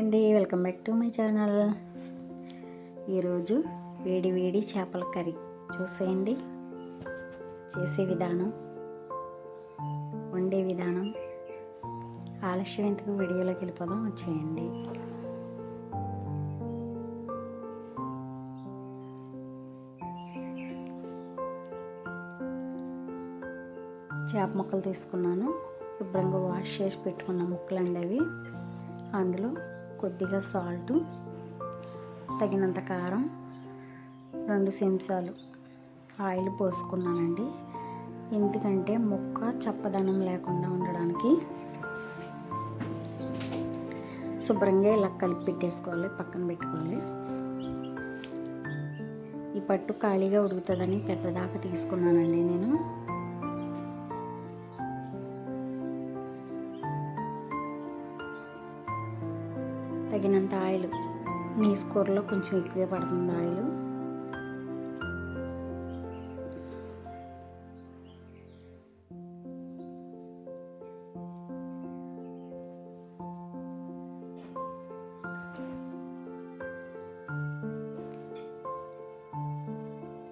Hi అండి, welcome back to my channel. ఈరోజు వేడి వేడి చేపల కర్రీ చూసేయండి. చేసే విధానం, వండే విధానం ఆలస్యం ఎందుకు, వీడియోలోకి వెళ్ళిపోదాం, వచ్చేయండి. చేప ముక్కలు తీసుకున్నాను. శుభ్రంగా వాష్ చేసి పెట్టుకున్న ముక్కలు అండి అవి. అందులో కొద్దిగా సాల్టు, తగినంత కారం, 2 చెంచాలు ఆయిల్ పోసుకున్నానండి. ఎందుకంటే ముక్క చప్పదనం లేకుండా ఉండడానికి. శుభ్రంగా ఇలా కలిపి పెట్టేసుకోవాలి, పక్కన పెట్టుకోవాలి. ఈ పట్టు ఖాళీగా ఉడుకుతుందని పెద్దదాకా తీసుకున్నానండి నేను. తగినంత ఆయిల్, నీసు కూరలో కొంచెం ఎక్కువే పడుతుంది ఆయిల్.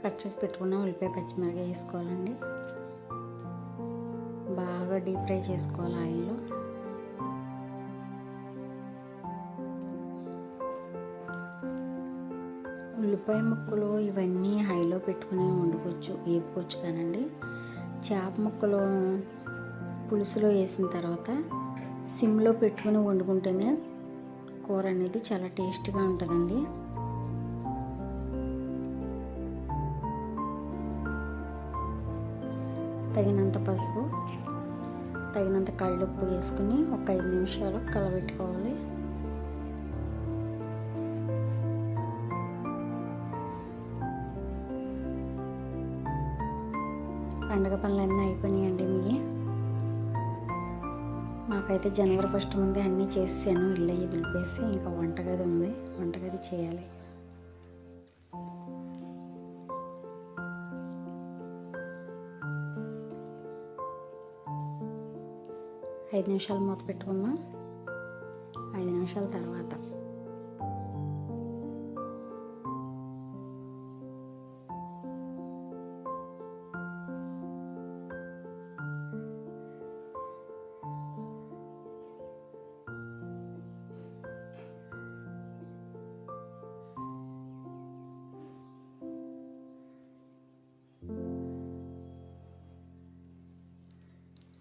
కట్ చేసి పెట్టుకున్న ఉల్లిపాయ పచ్చిమిరపకాయ వేసుకోవాలండి. బాగా డీప్ ఫ్రై చేసుకోవాలి ఆయిల్లో. ఉల్లిపాయ ముక్కలు ఇవన్నీ హైలో పెట్టుకుని వండుకోవచ్చు, వేపుకోవచ్చు. కానండి చేప ముక్కలు పులుసులో వేసిన తర్వాత సిమ్లో పెట్టుకుని వండుకుంటేనే కూర అనేది చాలా టేస్ట్గా ఉంటుందండి. తగినంత పసుపు, తగినంత కళ్ళుప్పు వేసుకుని ఒక 5 నిమిషాలు కలబెట్టుకోవాలి. పండగ పనులన్నీ అయిపోయినాయండి మీ. మాకైతే జనవరి 1 ముందే అన్నీ చేసాను. ఇల్లు అయ్యి దులిపేసి ఇంకా వంటగది ఉంది, వంటగది చేయాలి. ఐదు నిమిషాలు మూత పెట్టుకుందాం. 5 నిమిషాల తర్వాత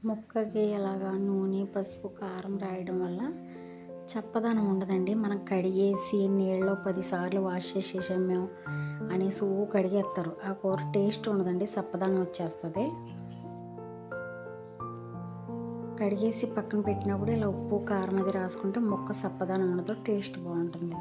ముక్కకి అలాగా నూనె, పసుపు, కారం రాయడం వల్ల చప్పదనం ఉండదండి. మనం కడిగేసి నీళ్ళలో 10 సార్లు వాష్ చేసేసాం మేము అనేసి కడిగేస్తారు. ఆ కూర టేస్ట్ ఉండదండి, చప్పదనం వచ్చేస్తుంది. కడిగేసి పక్కన పెట్టినప్పుడు ఇలా ఉప్పు, కారం అది రాసుకుంటే ముక్క చప్పదనం ఉండదు, టేస్ట్ బాగుంటుంది.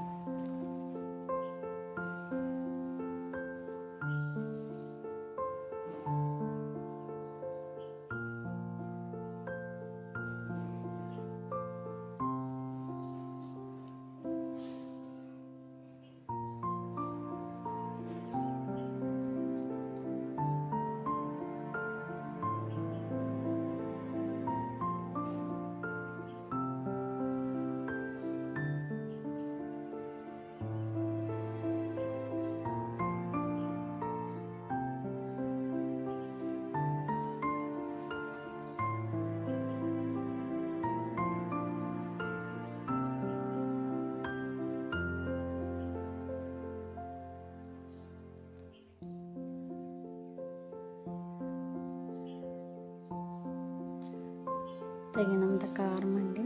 తగినంత కారం అండి.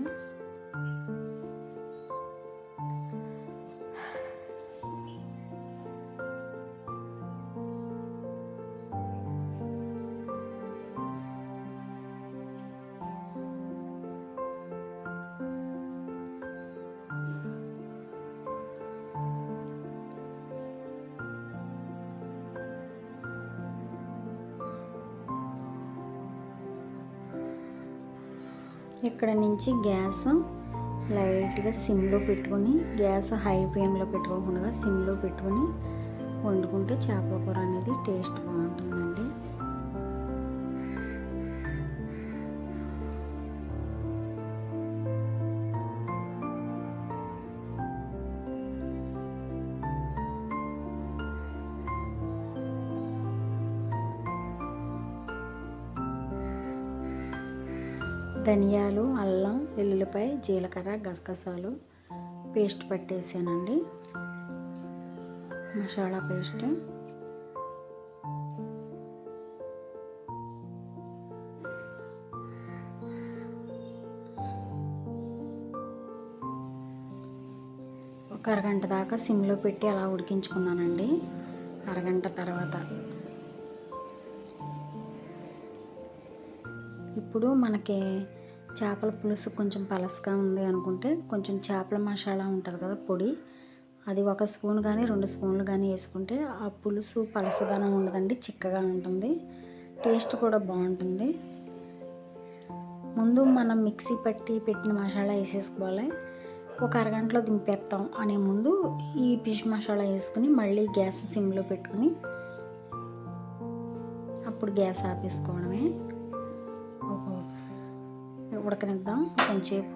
ఇక్కడ నుంచి గ్యాస్ లైట్గా సిమ్లో పెట్టుకొని, గ్యాస్ హై ఫ్లేమ్లో పెట్టుకోకుండా సిమ్లో పెట్టుకొని వండుకుంటే చేపల కూర అనేది టేస్ట్ బాగుంటుందండి. ధనియాలు, అల్లం, వెల్లుల్లిపాయ, జీలకర్ర, గసగసాలు పేస్ట్ పట్టేసానండి. మసాలా పేస్ట్. ఒక అరగంట దాకా సిమ్లో పెట్టి అలా ఉడికించుకున్నానండి. అరగంట తర్వాత ఇప్పుడు మనకి చేపల పులుసు కొంచెం పలసగా ఉంది అనుకుంటే కొంచెం చేపల మసాలా ఉంటుంది కదా పొడి, అది 1 స్పూన్ కానీ 2 స్పూన్లు కానీ వేసుకుంటే ఆ పులుసు పలసదనం ఉండదండి, చిక్కగా ఉంటుంది, టేస్ట్ కూడా బాగుంటుంది. ముందు మనం మిక్సీ పట్టి పెట్టిన మసాలా వేసేసుకోవాలి. ఒక అరగంటలో దింపేస్తాం అనే ముందు ఈ ఫిష్ మసాలా వేసుకుని మళ్ళీ గ్యాస్ సిమ్లో పెట్టుకుని అప్పుడు గ్యాస్ ఆపేసుకోవడమే. ఉడకనిద్దాం కొంచెంసేపు.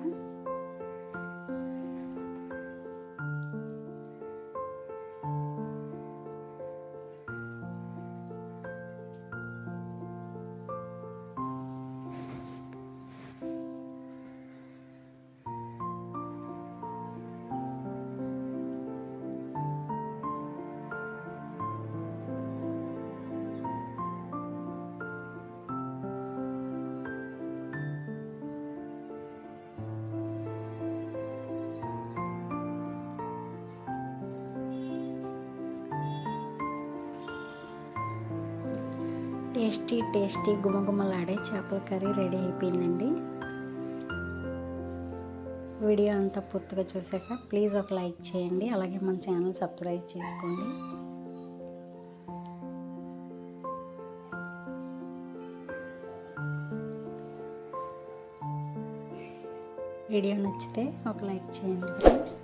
టేస్టీ గుమగుమలాడే చేపల కర్రీ రెడీ అయిపోయిందండి. వీడియో అంతా పూర్తిగా చూసాక ప్లీజ్ ఒక లైక్ చేయండి, అలాగే మన ఛానల్ సబ్స్క్రైబ్ చేసుకోండి. వీడియో నచ్చితే ఒక లైక్ చేయండి ఫ్రెండ్స్.